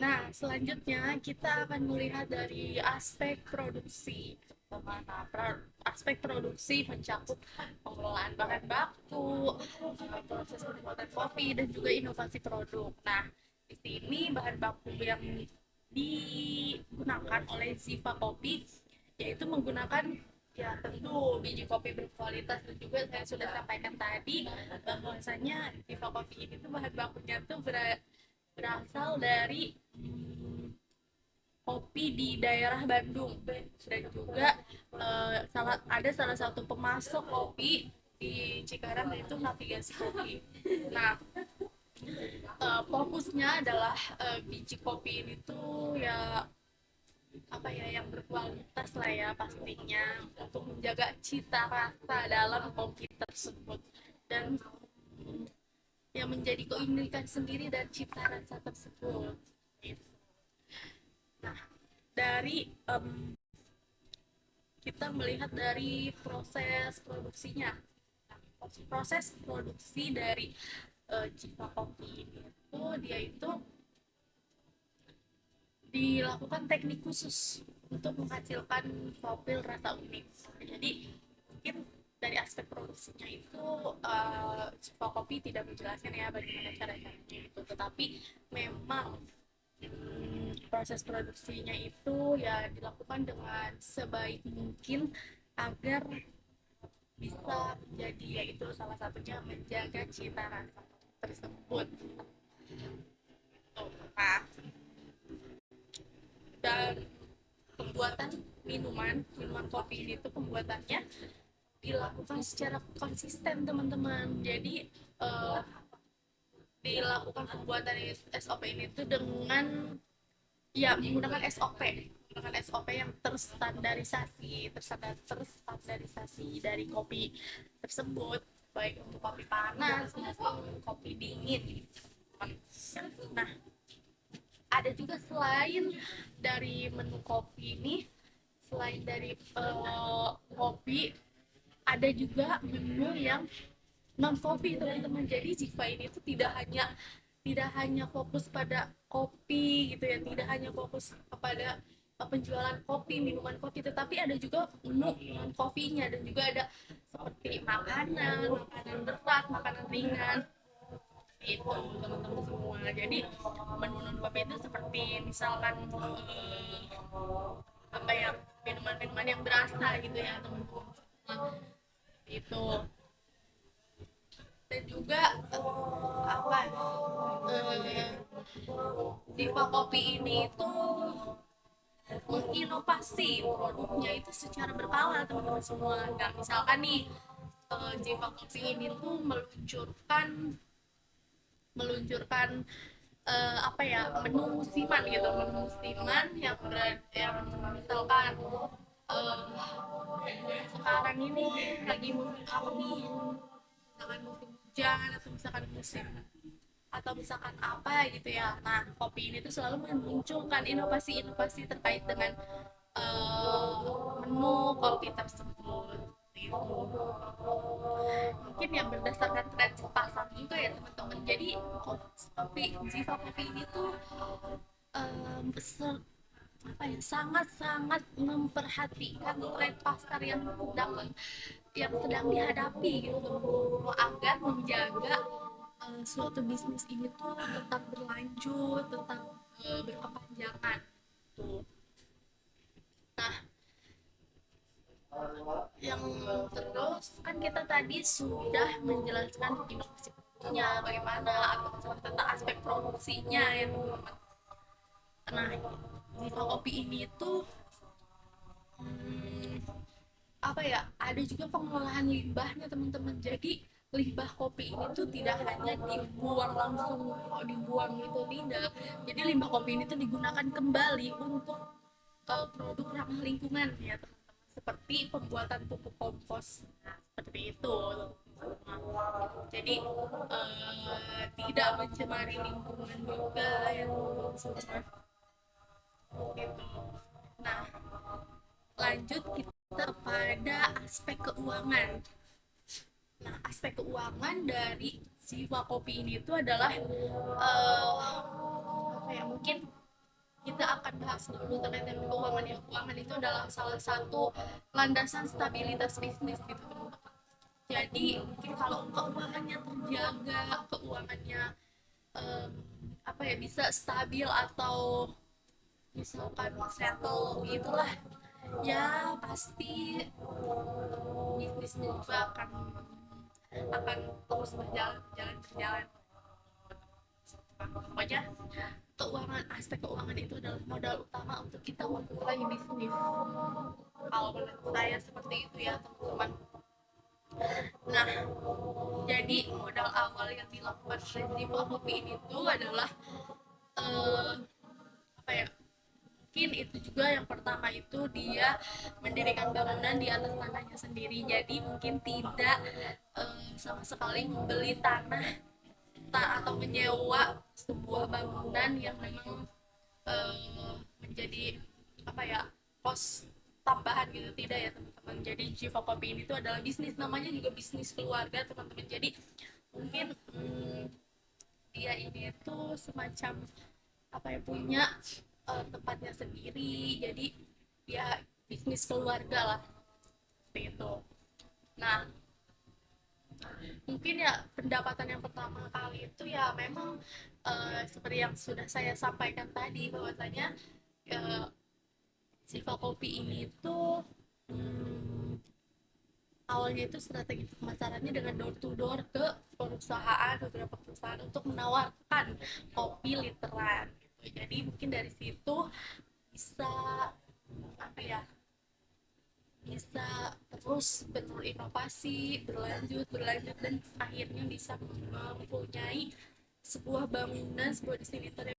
Nah, selanjutnya kita akan melihat dari aspek produksi. Bagaimana aspek produksi mencakup pengelolaan bahan baku, proses pembuatan kopi, dan juga inovasi produk. Nah, di sini bahan baku yang digunakan oleh Ziva Kopi yaitu menggunakan ya tentu biji kopi berkualitas, dan juga saya sudah sampaikan tadi bahwasanya Ziva Kopi ini tuh bahan bakunya tuh berasal dari kopi di daerah Bandung, dan juga salah satu pemasok kopi di Cikarang yaitu Navigasi Kopi. Nah, fokusnya adalah biji kopi ini tuh ya apa ya yang berkualitas lah ya pastinya, untuk menjaga cita rasa dalam kopi tersebut, dan yang menjadi keunikan sendiri dan cita rasa tersebut. Nah, dari kita melihat dari proses produksinya. Proses produksi dari Jiva Kopi ini itu dia itu dilakukan teknik khusus untuk menghasilkan kopi rasa unik. Jadi mungkin dari aspek produksinya itu Jiva Kopi tidak menjelaskan ya bagaimana caranya itu, tetapi memang proses produksinya itu ya dilakukan dengan sebaik mungkin agar bisa menjadi, yaitu salah satunya menjaga cita rasa tersebut. Nah, dan pembuatan minuman kopi ini tuh pembuatannya dilakukan secara konsisten teman-teman. Jadi dilakukan pembuatan SOP ini tuh dengan ya menggunakan SOP yang terstandarisasi dari kopi tersebut, baik untuk kopi panas maupun kopi dingin. Nah, ada juga selain dari menu kopi ini, selain dari kopi, ada juga menu yang non kopi teman-teman. Jadi Jiva ini tuh tidak hanya fokus pada kopi gitu ya, tidak hanya fokus kepada penjualan kopi, minuman kopi, tetapi ada juga menu non kopinya, dan juga ada seperti makanan berat, makanan ringan itu teman-teman semua. Jadi menu non kopi itu seperti misalkan apa ya, minuman-minuman yang berasa gitu ya teman-teman itu. Dan juga apa Diva Kopi ini itu menginovasi produknya itu secara berkala teman-teman semua. Nah, misalkan nih Diva Kopi ini tuh meluncurkan apa ya, menu musiman gitu, menu musiman yang misalkan sekarang ini lagi musim apa nih, misalkan musim hujan atau misalkan apa gitu ya. Nah, kopi ini tuh selalu memunculkan inovasi-inovasi terkait dengan menu kopi tersebut gitu. Mungkin yang berdasarkan tren pasar juga ya teman-teman. Jadi Ziva Kopi ini tuh um, apa ya, sangat-sangat memperhatikan tren pasar yang sedang dihadapi gitu, agar menjaga suatu bisnis ini tuh tetap berlanjut, tetap berkepanjangan tuh. Nah, yang terus kan kita tadi sudah menjelaskan inovasinya bagaimana, atau tentang aspek produksinya ya teman-teman. Nah, Viva Kopi ini tuh hmm, apa ya, ada juga pengolahan limbahnya teman-teman. Jadi limbah kopi ini tuh tidak hanya dibuang langsung, dibuang itu tidak. Jadi limbah kopi ini tuh digunakan kembali untuk produk ramah lingkungan ya teman-teman, seperti pembuatan pupuk kompos. Nah, seperti itu. Jadi tidak mencemari lingkungan juga ya teman-teman. Gitu. Nah, lanjut kita pada aspek keuangan. Nah, aspek keuangan dari Siva Kopi ini itu adalah apa ya, mungkin bahas dulu terkait dengan keuangan ya. Keuangan itu adalah salah satu landasan stabilitas bisnis gitu. Jadi mungkin kalau keuangannya terjaga, keuangannya em, apa ya, bisa stabil atau misalkan settle gitulah, ya pasti bisnisnya juga akan terus berjalan. Pokoknya keuangan, aspek keuangan itu adalah modal utama untuk kita memulai bisnis. Kalau menurut saya seperti itu ya teman-teman. Nah, jadi modal awal yang dilakukan oleh Ziva Kopi ini tuh adalah eh, apa ya, mungkin itu juga yang pertama itu dia mendirikan bangunan di atas tanahnya sendiri, jadi mungkin tidak sama sekali membeli tanah atau menyewa sebuah bangunan yang memang menjadi apa ya, kos tambahan gitu, tidak ya teman-teman. Jadi Jiva Kopi ini tuh adalah bisnis, namanya juga bisnis keluarga teman-teman. Jadi mungkin dia ini tuh semacam apa ya, punya tempatnya sendiri, jadi ya bisnis keluarga lah seperti itu. Nah, mungkin ya pendapatan yang pertama kali itu ya memang seperti yang sudah saya sampaikan tadi, bahwasanya uh, Siva Kopi ini tuh awalnya itu strategi pemasarannya dengan door to door ke beberapa perusahaan untuk menawarkan kopi literan gitu. Jadi mungkin dari situ bisa apa ya, bisa terus berinovasi, berlanjut dan akhirnya bisa mempunyai sebuah bangunan, sebuah distributor